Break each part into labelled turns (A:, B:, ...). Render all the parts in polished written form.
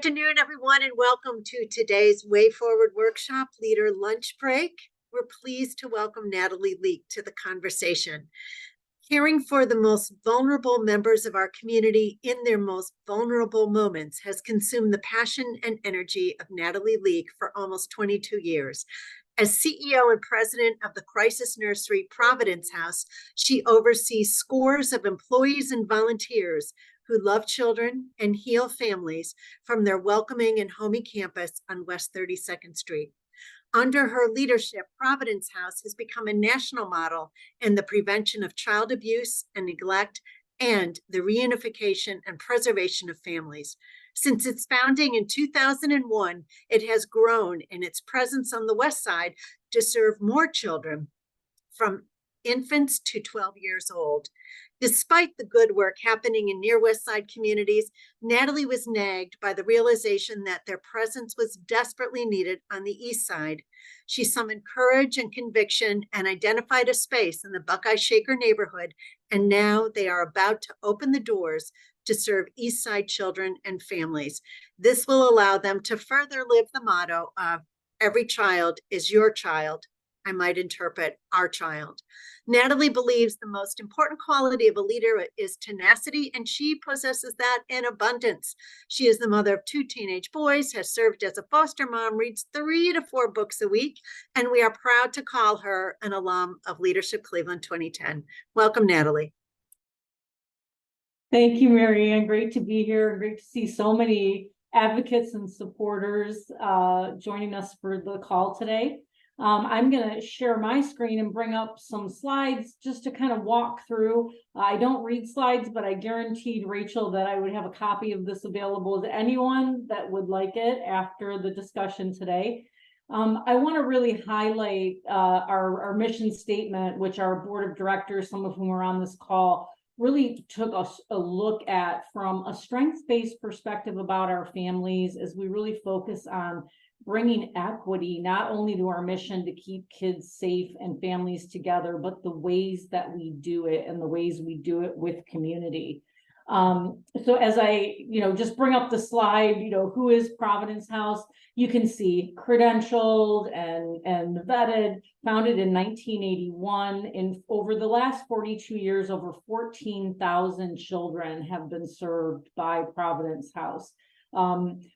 A: afternoon, everyone, and welcome to today's Way Forward Workshop Leader Lunch Break. We're pleased to welcome Natalie Leek to the conversation. Caring for the most vulnerable members of our community in their most vulnerable moments has consumed the passion and energy of Natalie Leek for almost 22 years. As CEO and president of the crisis nursery Providence House, she oversees scores of employees and volunteers who love children and heal families from their welcoming and homey campus on West 32nd Street. Under her leadership, Providence House has become a national model in the prevention of child abuse and neglect and the reunification and preservation of families. Since its founding in 2001, it has grown in its presence on the West Side to serve more children from infants to 12 years old. Despite the good work happening in near West Side communities, Natalie was nagged by the realization that their presence was desperately needed on the East Side. She summoned courage and conviction and identified a space in the Buckeye Shaker neighborhood, and now they are about to open the doors to serve East Side children and families. This will allow them to further live the motto of every child is your child. I might interpret our child. Natalie believes the most important quality of a leader is tenacity, and she possesses that in abundance. She is the mother of 2 teenage boys, has served as a foster mom, reads 3 to 4 books a week, and we are proud to call her an alum of Leadership Cleveland 2010. Welcome, Natalie.
B: Thank you, Mary Ann. Great to be here. Great to see so many advocates and supporters joining us for the call today. I'm going to share my screen and bring up some slides just to kind of walk through. I don't read slides, but I guaranteed Rachel that I would have a copy of this available to anyone that would like it after the discussion today. I want to really highlight our mission statement, which our board of directors, some of whom are on this call, really took us a look at from a strengths-based perspective about our families as we really focus on bringing equity, not only to our mission to keep kids safe and families together, but the ways that we do it and the ways we do it with community. So as I, just bring up the slide, who is Providence House? You can see credentialed and vetted, founded in 1981. And over the last 42 years, over 14,000 children have been served by Providence House.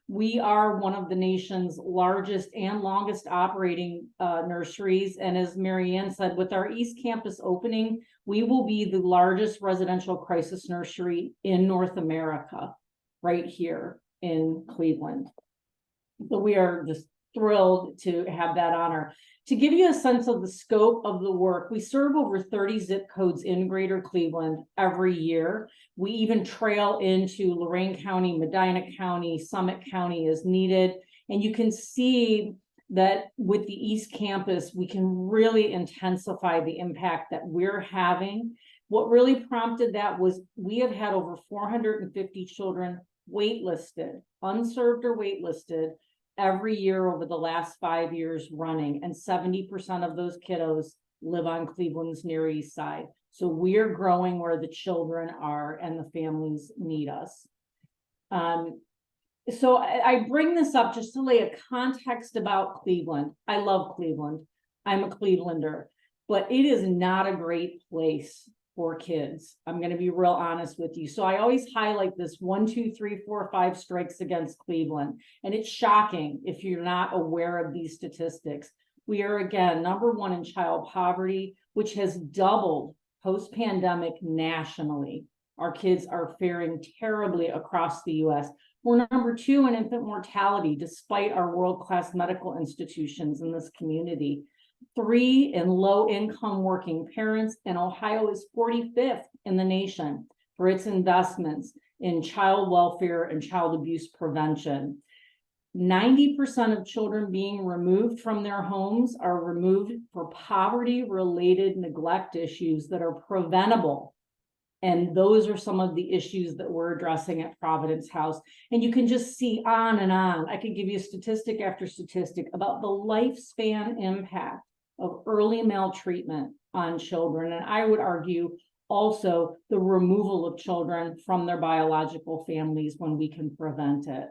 B: We are one of the nation's largest and longest operating nurseries. And as Mary Ann said, with our East Campus opening, we will be the largest residential crisis nursery in North America, right here in Cleveland. So we are just thrilled to have that honor. To give you a sense of the scope of the work, we serve over 30 zip codes in Greater Cleveland every year. We even trail into Lorain County, Medina County, Summit County as needed. And you can see that with the East Campus, we can really intensify the impact that we're having. What really prompted that was we have had over 450 children waitlisted, unserved or waitlisted, every year over the last 5 years running, and 70% of those kiddos live on Cleveland's Near East Side. So we're growing where the children are and the families need us. So I bring this up just to lay a context about Cleveland. I love Cleveland. I'm a Clevelander, but it is not a great place for kids. I'm going to be real honest with you. So I always highlight this 1, 2, 3, 4, 5 strikes against Cleveland. And it's shocking if you're not aware of these statistics. We are, again, #1 in child poverty, which has doubled post-pandemic nationally. Our kids are faring terribly across the U.S. We're #2 in infant mortality, despite our world-class medical institutions in this community. 3 in low-income working parents, and Ohio is 45th in the nation for its investments in child welfare and child abuse prevention. 90% of children being removed from their homes are removed for poverty-related neglect issues that are preventable. And those are some of the issues that we're addressing at Providence House. And you can just see on and on. I could give you statistic after statistic about the lifespan impact of early maltreatment on children. And I would argue also the removal of children from their biological families when we can prevent it.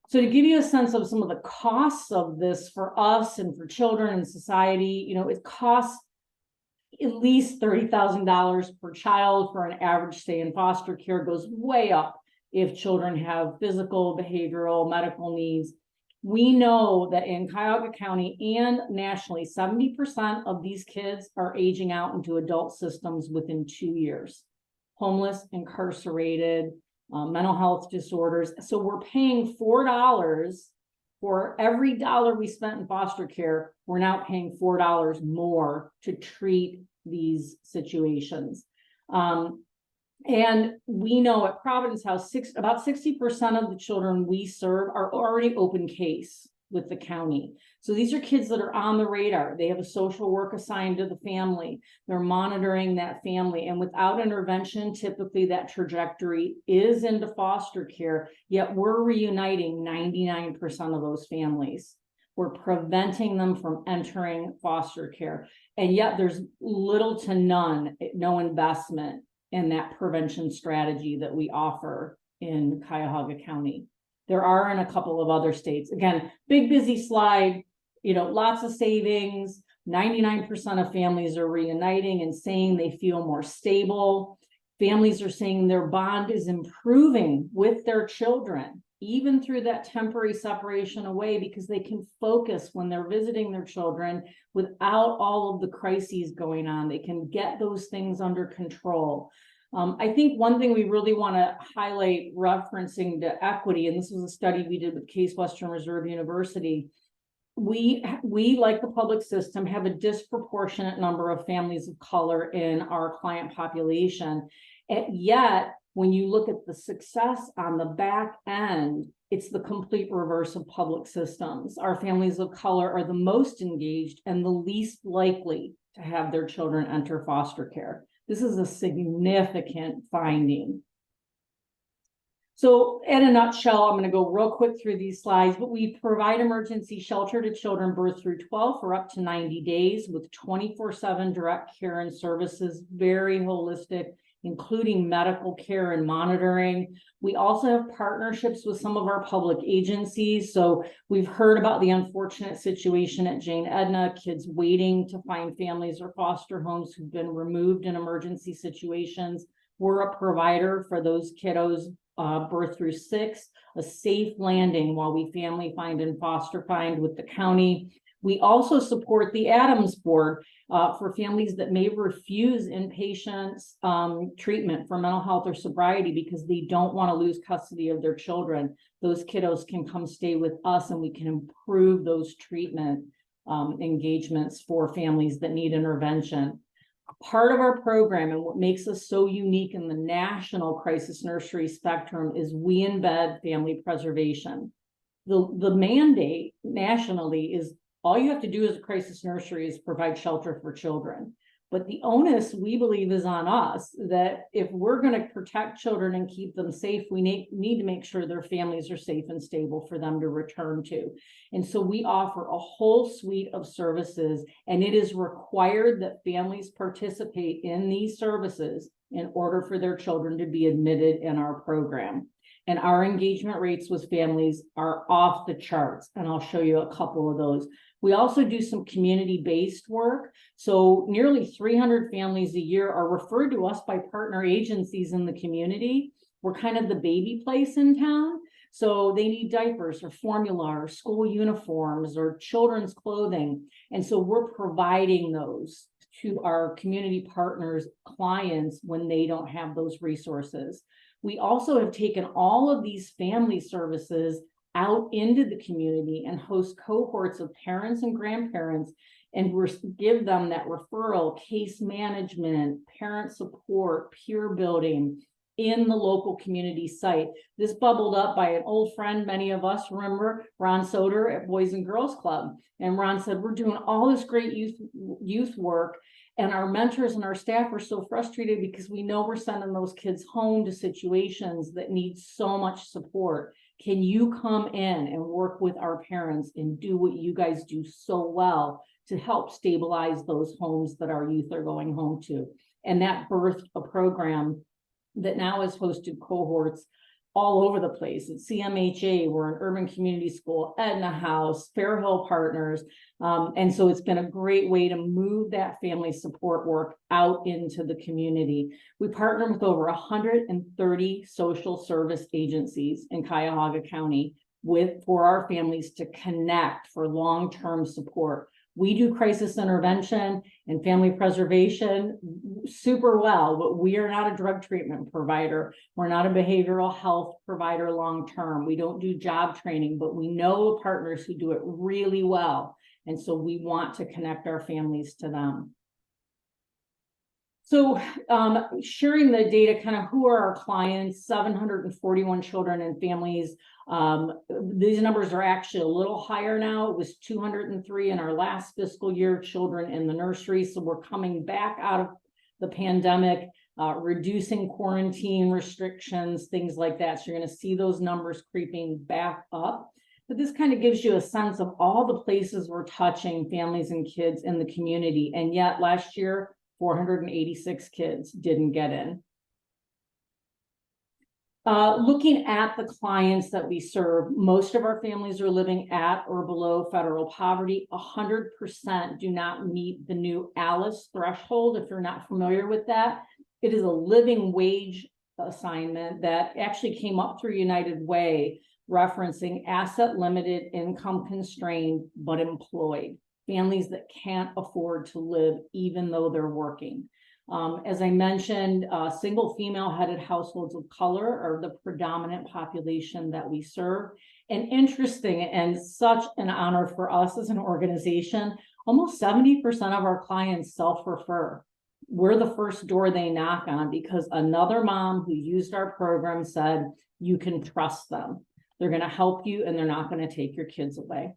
B: So to give you a sense of some of the costs of this for us and for children and society, it costs at least $30,000 per child for an average stay in foster care. Goes way up if children have physical, behavioral, medical needs. We know that in Cuyahoga County and nationally, 70% of these kids are aging out into adult systems within 2 years. Homeless, incarcerated, mental health disorders. So we're paying $4 for every dollar we spent in foster care. We're now paying $4 more to treat these situations. And we know at Providence House, about 60% of the children we serve are already open case with the county. So these are kids that are on the radar. They have a social work assigned to the family. They're monitoring that family. And without intervention, typically that trajectory is into foster care, yet we're reuniting 99% of those families. We're preventing them from entering foster care. And yet there's little to no investment in that prevention strategy that we offer in Cuyahoga County. There are in a couple of other states. Again, big, busy slide, lots of savings. 99% of families are reuniting and saying they feel more stable. Families are saying their bond is improving with their children, even through that temporary separation away, because they can focus when they're visiting their children without all of the crises going on. They can get those things under control. I think one thing we really want to highlight, referencing to equity, and this was a study we did with Case Western Reserve University, we like the public system have a disproportionate number of families of color in our client population. And yet, when you look at the success on the back end, it's the complete reverse of public systems. Our families of color are the most engaged and the least likely to have their children enter foster care. This is a significant finding. So in a nutshell, I'm going to go real quick through these slides, but we provide emergency shelter to children birth through 12 for up to 90 days with 24/7 direct care and services, very holistic, including medical care and monitoring. We also have partnerships with some of our public agencies. So we've heard about the unfortunate situation at Jane Edna, kids waiting to find families or foster homes who've been removed in emergency situations. We're a provider for those kiddos birth through 6, a safe landing while we family find and foster find with the county. We also support the Adams Board for families that may refuse inpatient treatment for mental health or sobriety because they don't want to lose custody of their children. Those kiddos can come stay with us and we can improve those treatment engagements for families that need intervention. Part of our program and what makes us so unique in the national crisis nursery spectrum is we embed family preservation. The mandate nationally is all you have to do as a crisis nursery is provide shelter for children. But the onus, we believe, is on us that if we're going to protect children and keep them safe, we need to make sure their families are safe and stable for them to return to. And so we offer a whole suite of services, and it is required that families participate in these services in order for their children to be admitted in our program. And our engagement rates with families are off the charts, and I'll show you a couple of those. We also do some community-based work. So nearly 300 families a year are referred to us by partner agencies in the community. We're kind of the baby place in town. So they need diapers or formula or school uniforms or children's clothing. And so we're providing those to our community partners, clients, when they don't have those resources. We also have taken all of these family services out into the community and host cohorts of parents and grandparents and give them that referral, case management, parent support, peer building in the local community site. This bubbled up by an old friend, many of us remember, Ron Soder at Boys and Girls Club. And Ron said, we're doing all this great youth work, and our mentors and our staff are so frustrated because we know we're sending those kids home to situations that need so much support. Can you come in and work with our parents and do what you guys do so well to help stabilize those homes that our youth are going home to? And that birthed a program that now has hosted cohorts all over the place. At CMHA, we're an urban community school, Edna House, Fairhill Partners. And so it's been a great way to move that family support work out into the community. We partner with over 130 social service agencies in Cuyahoga County for our families to connect for long-term support. We do crisis intervention and family preservation super well, but we are not a drug treatment provider. We're not a behavioral health provider long-term. We don't do job training, but we know partners who do it really well. And so we want to connect our families to them. So sharing the data, kind of who are our clients, 741 children and families. These numbers are actually a little higher now. It was 203 in our last fiscal year, children in the nursery. So we're coming back out of the pandemic, reducing quarantine restrictions, things like that. So you're going to see those numbers creeping back up. But this kind of gives you a sense of all the places we're touching families and kids in the community. And yet last year, 486 kids didn't get in. Looking at the clients that we serve, most of our families are living at or below federal poverty. 100% do not meet the new ALICE threshold. If you're not familiar with that, it is a living wage assignment that actually came up through United Way, referencing asset limited, income constrained, but employed. Families that can't afford to live even though they're working. As I mentioned, single female headed households of color are the predominant population that we serve. And interesting, and such an honor for us as an organization, almost 70% of our clients self-refer. We're the first door they knock on because another mom who used our program said, you can trust them. They're going to help you and they're not going to take your kids away.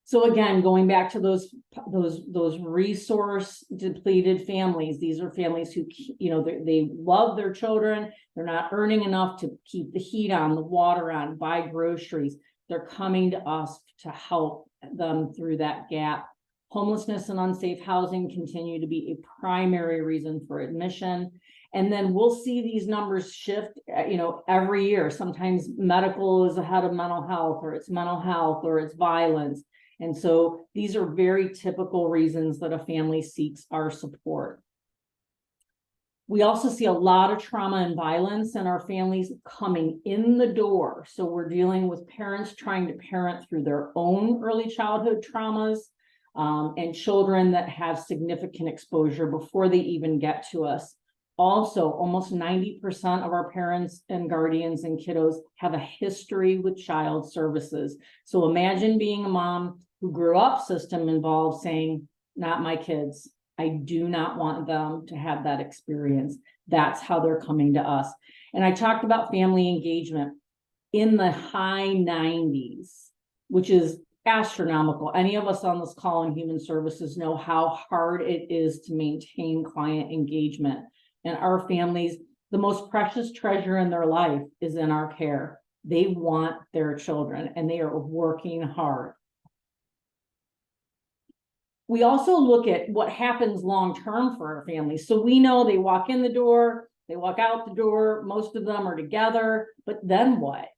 B: So again, going back to those resource depleted families, these are families who, they love their children. They're not earning enough to keep the heat on, the water on, buy groceries. They're coming to us to help them through that gap. Homelessness and unsafe housing continue to be a primary reason for admission. And then we'll see these numbers shift, every year. Sometimes medical is ahead of mental health, or it's mental health, or it's violence. And so these are very typical reasons that a family seeks our support. We also see a lot of trauma and violence in our families coming in the door. So we're dealing with parents trying to parent through their own early childhood traumas, and children that have significant exposure before they even get to us. Also, almost 90% of our parents and guardians and kiddos have a history with child services. So imagine being a mom who grew up system involved saying, not my kids. I do not want them to have that experience. That's how they're coming to us. And I talked about family engagement in the high 90s, which is astronomical. Any of us on this call in human services know how hard it is to maintain client engagement. And our families, the most precious treasure in their life is in our care. They want their children and they are working hard. We also look at what happens long-term for our families. So we know they walk in the door, they walk out the door, most of them are together, but then what?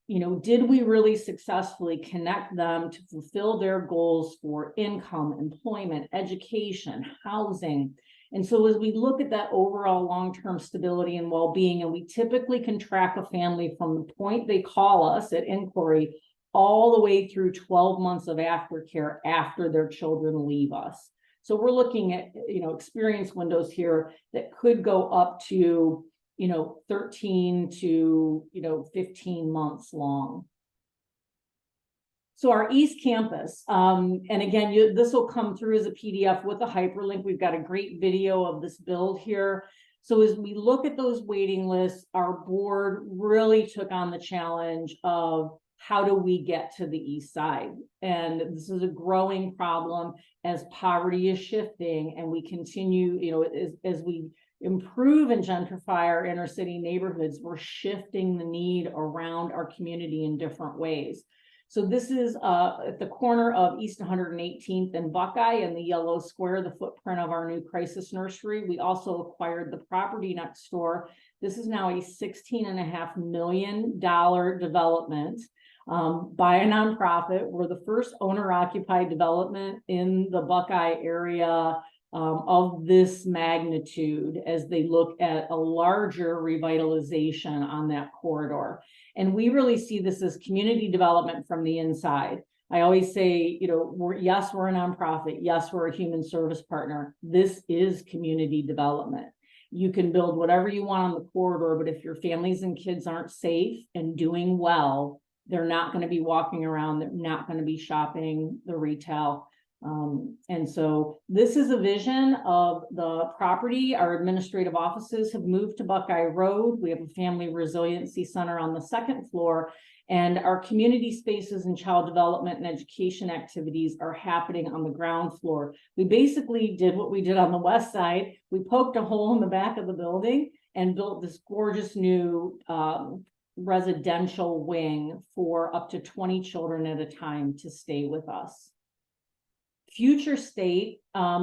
B: Did we really successfully connect them to fulfill their goals for income, employment, education, housing? And so as we look at that overall long-term stability and well-being, and we typically can track a family from the point they call us at inquiry all the way through 12 months of aftercare after their children leave us. So we're looking at, experience windows here that could go up to, 13 to, 15 months long. So our East Campus, and again, this will come through as a PDF with a hyperlink. We've got a great video of this build here. So as we look at those waiting lists, our board really took on the challenge of how do we get to the East Side? And this is a growing problem as poverty is shifting and we continue, as we improve and gentrify our inner city neighborhoods, we're shifting the need around our community in different ways. So this is at the corner of East 118th and Buckeye in the yellow square, the footprint of our new crisis nursery. We also acquired the property next door This is now a $16.5 million development by a nonprofit. We're the first owner-occupied development in the Buckeye area of this magnitude as they look at a larger revitalization on that corridor. And we really see this as community development from the inside. I always say, you know, we're a nonprofit. Yes, we're a human service partner. This is community development. You can build whatever you want on the corridor, but if your families and kids aren't safe and doing well, they're not going to be walking around. They're not going to be shopping the retail. And so this is a vision of the property. Our administrative offices have moved to Buckeye Road. We have a family resiliency center on the second floor, and our community spaces and child development and education activities are happening on the ground floor. We basically did what we did on the west side. We poked a hole in the back of the building and built this gorgeous new residential wing for up to 20 children at a time to stay with us. Future state,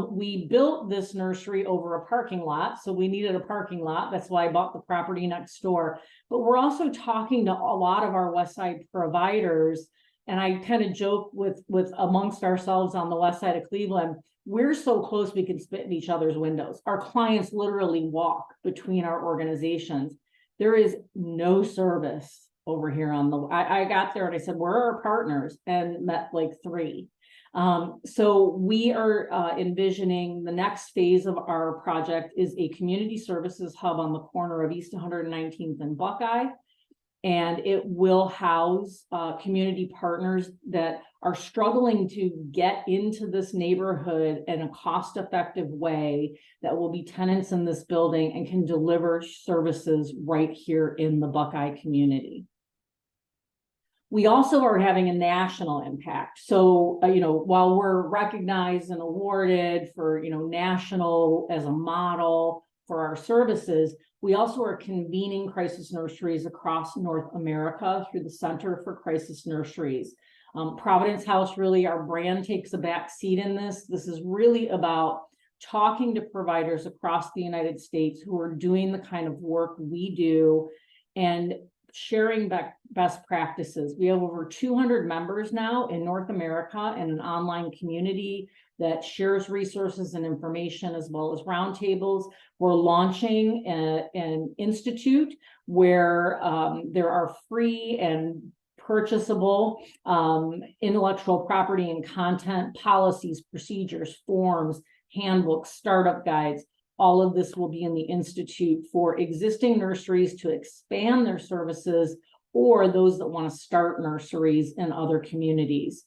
B: we built this nursery over a parking lot, so we needed a parking lot. That's why I bought the property next door. But we're also talking to a lot of our West Side providers, and I kind of joke with amongst ourselves on the West Side of Cleveland. We're so close we can spit in each other's windows. Our clients literally walk between our organizations. There is no service over here on the. I got there and I said, "Where are our partners?" and met like 3. So we are envisioning the next phase of our project is a community services hub on the corner of East 119th and Buckeye. And it will house community partners that are struggling to get into this neighborhood in a cost-effective way that will be tenants in this building and can deliver services right here in the Buckeye community. We also are having a national impact. So, while we're recognized and awarded for, national as a model for our services, we also are convening crisis nurseries across North America through the Center for Crisis Nurseries. Providence House, really, our brand takes a back seat in this. This is really about talking to providers across the United States who are doing the kind of work we do and sharing best practices. We have over 200 members now in North America and an online community that shares resources and information as well as roundtables. We're launching an institute where there are free and purchasable intellectual property and content policies, procedures, forms, handbooks, startup guides. All of this will be in the Institute for existing nurseries to expand their services or those that want to start nurseries in other communities.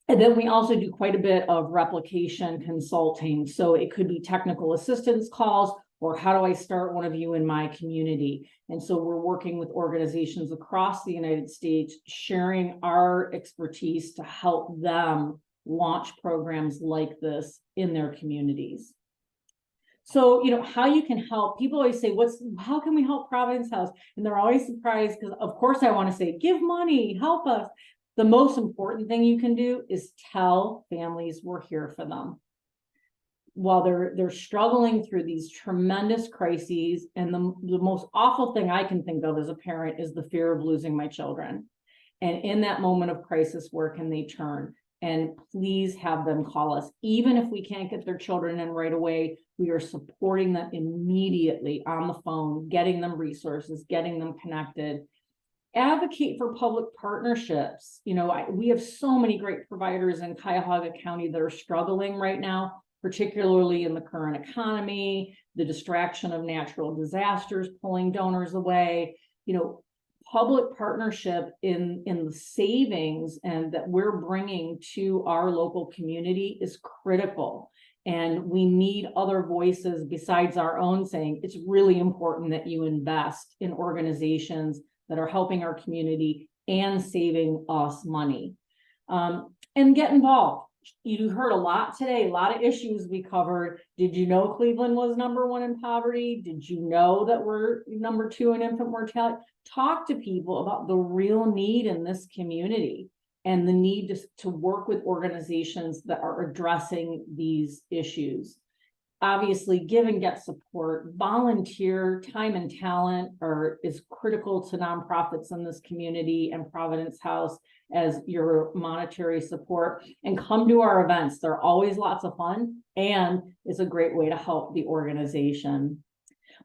B: And then we also do quite a bit of replication consulting. So it could be technical assistance calls or how do I start one of you in my community? And so we're working with organizations across the United States, sharing our expertise to help them launch programs like this in their communities. So, how you can help, people always say, how can we help Providence House? And they're always surprised because, of course, I want to say, give money, help us. The most important thing you can do is tell families we're here for them. While they're struggling through these tremendous crises, and the most awful thing I can think of as a parent is the fear of losing my children. And in that moment of crisis, where can they turn? And please have them call us. Even if we can't get their children in right away, we are supporting them immediately on the phone, getting them resources, getting them connected. Advocate for public partnerships. We have so many great providers in Cuyahoga County that are struggling right now, particularly in the current economy, the distraction of natural disasters, pulling donors away. Public partnership in the savings and that we're bringing to our local community is critical. And we need other voices besides our own saying it's really important that you invest in organizations that are helping our community and saving us money. And get involved. You heard a lot today, a lot of issues we covered. Did you know Cleveland was #1 in poverty? Did you know that we're #2 in infant mortality? Talk to people about the real need in this community and the need to work with organizations that are addressing these issues. obviously give and get support. Volunteer time and talent is critical to nonprofits in this community and Providence House as your monetary support. And come to our events. They're always lots of fun, and it's a great way to help the organization.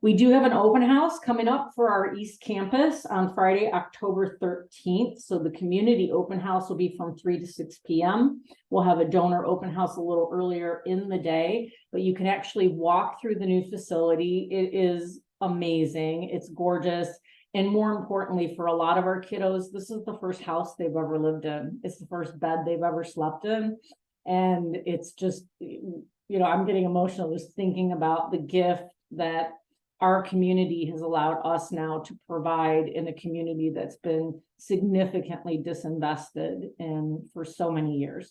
B: We do have an open house coming up for our East Campus on Friday, October 13th. So the community open house will be from 3 to 6 p.m. We'll have a donor open house a little earlier in the day, but you can actually walk through the new facility. It is amazing. It's gorgeous. And more importantly, for a lot of our kiddos, this is the first house they've ever lived in. It's the first bed they've ever slept in. And it's just, I'm getting emotional just thinking about the gift that our community has allowed us now to provide in a community that's been significantly disinvested in for so many years.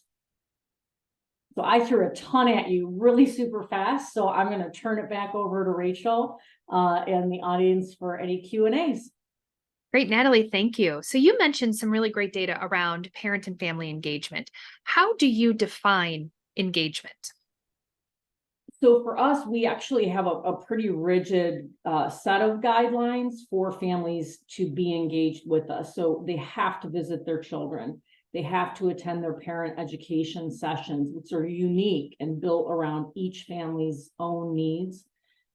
B: So I threw a ton at you really super fast. So I'm going to turn it back over to Rachel and the audience for any Q&As.
C: Great, Natalie, thank you. So you mentioned some really great data around parent and family engagement. How do you define engagement?
B: So for us, we actually have a pretty rigid set of guidelines for families to be engaged with us. So they have to visit their children. They have to attend their parent education sessions, which are unique and built around each family's own needs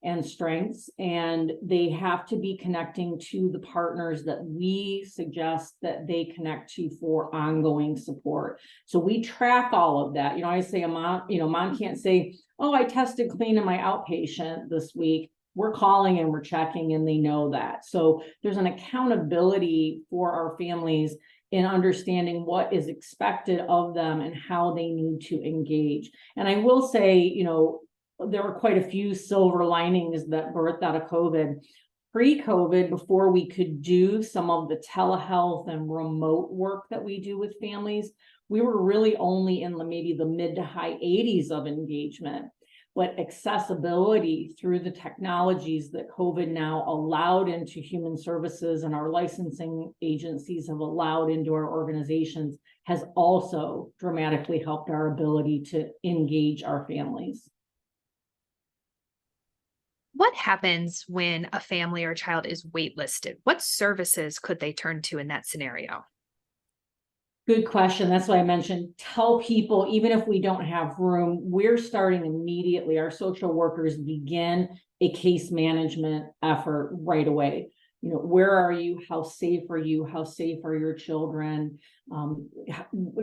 B: and strengths. And they have to be connecting to the partners that we suggest that they connect to for ongoing support. So we track all of that. I say a mom, mom can't say, oh, I tested clean in my outpatient this week. We're calling and we're checking, and they know that. So there's an accountability for our families in understanding what is expected of them and how they need to engage. And I will say, there were quite a few silver linings that birthed out of COVID. Pre-COVID, before we could do some of the telehealth and remote work that we do with families, we were really only in maybe the mid to high 80s of engagement. But accessibility through the technologies that COVID now allowed into human services and our licensing agencies have allowed into our organizations has also dramatically helped our ability to engage our families.
C: What happens when a family or child is waitlisted? What services could they turn to in that scenario?
B: Good question. That's why I mentioned, tell people, even if we don't have room, we're starting immediately. Our social workers begin a case management effort right away. Where are you? How safe are you? How safe are your children? Do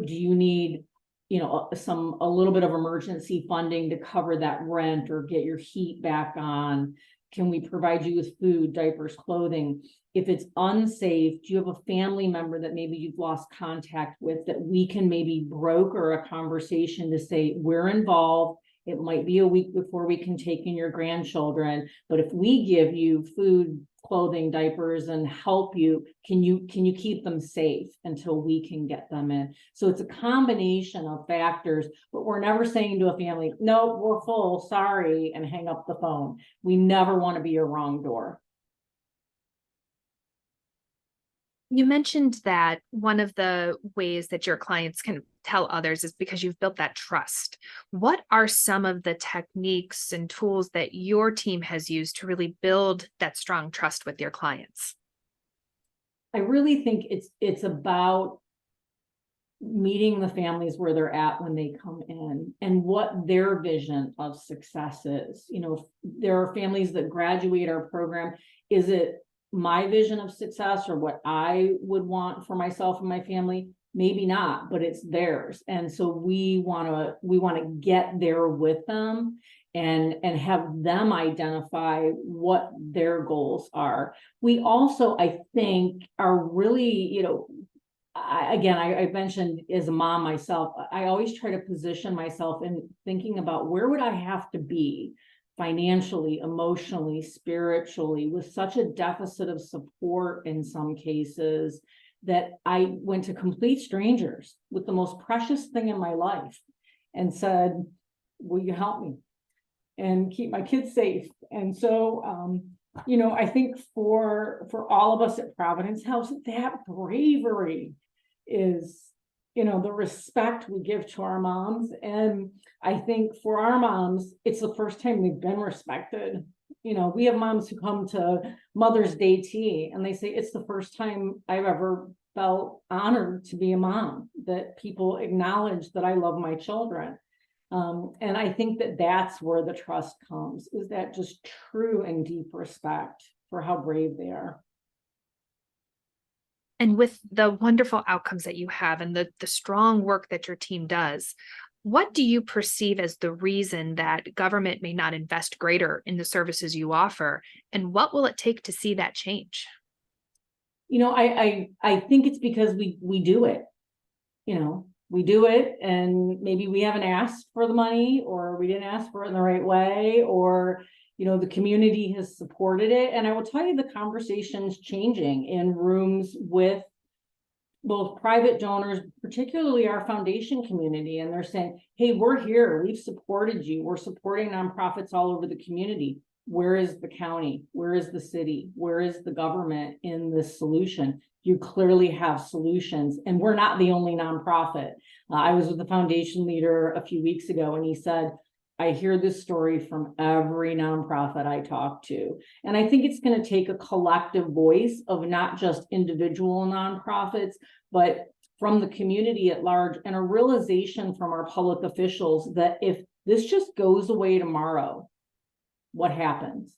B: you need, a little bit of emergency funding to cover that rent or get your heat back on? Can we provide you with food, diapers, clothing? If it's unsafe, do you have a family member that maybe you've lost contact with that we can maybe broker a conversation to say, we're involved. It might be a week before we can take in your grandchildren, but if we give you food, clothing, diapers, and help you, can you keep them safe until we can get them in? So it's a combination of factors, but we're never saying to a family, no, we're full, sorry, and hang up the phone. We never want to be a wrong door.
C: You mentioned that one of the ways that your clients can tell others is because you've built that trust. What are some of the techniques and tools that your team has used to really build that strong trust with your clients?
B: I really think it's about meeting the families where they're at when they come in and what their vision of success is. There are families that graduate our program. Is it my vision of success or what I would want for myself and my family? Maybe not, but it's theirs. And so we want to get there with them and have them identify what their goals are. We also, I think, are really, I mentioned as a mom myself, I always try to position myself in thinking about where would I have to be financially, emotionally, spiritually, with such a deficit of support in some cases that I went to complete strangers with the most precious thing in my life and said, will you help me and keep my kids safe? And so, I think for all of us at Providence House, that bravery is the respect we give to our moms. And I think for our moms, it's the first time they've been respected. We have moms who come to Mother's Day tea and they say, it's the first time I've ever felt honored to be a mom, that people acknowledge that I love my children. And I think that that's where the trust comes, is that just true and deep respect for how brave they are.
C: And with the wonderful outcomes that you have and the strong work that your team does, what do you perceive as the reason that government may not invest greater in the services you offer? And what will it take to see that change?
B: I think it's because we do it. We do it, and maybe we haven't asked for the money, or we didn't ask for it in the right way, or the community has supported it. And I will tell you, the conversation's changing in rooms with both private donors, particularly our foundation community. And they're saying, hey, we're here. We've supported you. We're supporting nonprofits all over the community. Where is the county? Where is the city? Where is the government in this solution? You clearly have solutions, and we're not the only nonprofit. I was with the foundation leader a few weeks ago, and he said, I hear this story from every nonprofit I talk to. And I think it's going to take a collective voice of not just individual nonprofits, but from the community at large, and a realization from our public officials that if this just goes away tomorrow, what happens?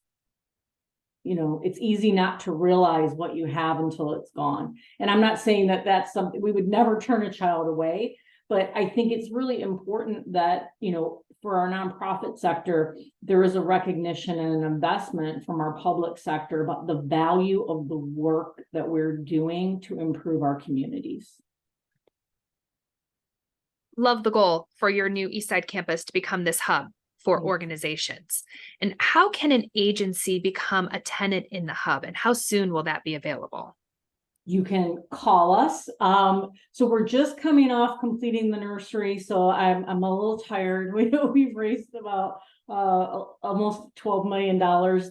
B: It's easy not to realize what you have until it's gone. And I'm not saying that that's something we would never turn a child away, but I think it's really important that, for our nonprofit sector, there is a recognition and an investment from our public sector about the value of the work that we're doing to improve our communities.
C: Love the goal for your new Eastside campus to become this hub for organizations. And how can an agency become a tenant in the hub, and how soon will that be available?
B: You can call us. So we're just coming off completing the nursery. So I'm a little tired. We've raised about almost $12 million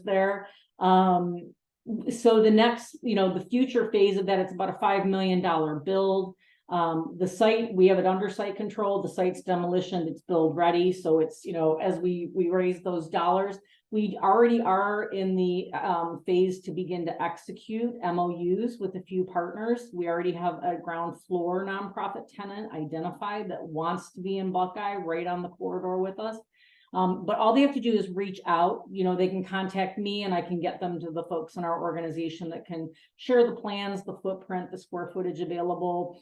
B: there. So the next, the future phase of that, it's about a $5 million build. The site, we have it under site control. The site's demolition, it's build ready. So it's, as we raise those dollars, we already are in the phase to begin to execute MOUs with a few partners. We already have a ground floor nonprofit tenant identified that wants to be in Buckeye right on the corridor with us. But all they have to do is reach out. They can contact me, and I can get them to the folks in our organization that can share the plans, the footprint, the square footage available.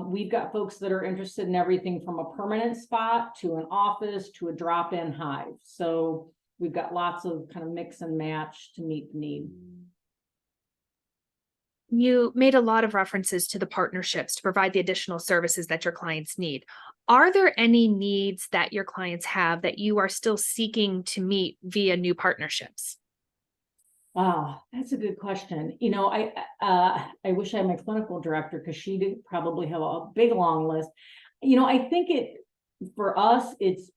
B: We've got folks that are interested in everything from a permanent spot to an office to a drop-in hive. So we've got lots of kind of mix and match to meet the need.
C: You made a lot of references to the partnerships to provide the additional services that your clients need. Are there any needs that your clients have that you are still seeking to meet via new partnerships?
B: Wow, that's a good question. I wish I had my clinical director, because she did probably have a big long list. I think for us, it's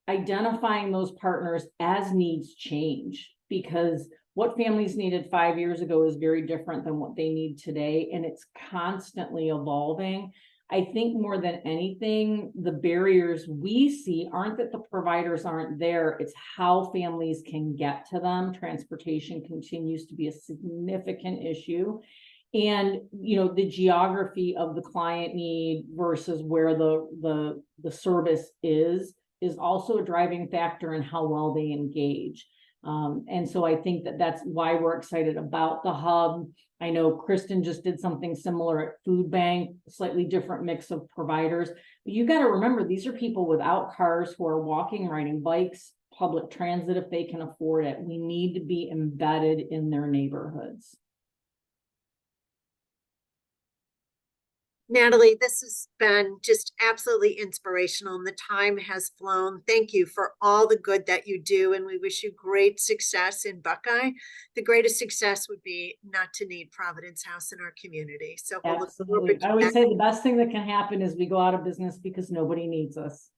B: identifying those partners as needs change, because what families needed 5 years ago is very different than what they need today, and it's constantly evolving. I think more than anything, the barriers we see aren't that the providers aren't there, it's how families can get to them. Transportation continues to be a significant issue. And the geography of the client need versus where the service is also a driving factor in how well they engage. And so I think that's why we're excited about the hub. I know Kristen just did something similar at Food Bank, slightly different mix of providers. But you got to remember, these are people without cars who are walking, riding bikes, public transit if they can afford it. We need to be embedded in their neighborhoods.
A: Natalie, this has been just absolutely inspirational, and the time has flown. Thank you for all the good that you do, and we wish you great success in Buckeye. The greatest success would be not to need Providence House in our community. So we'll
B: Absolutely. I would say the best thing that can happen is we go out of business because nobody needs us.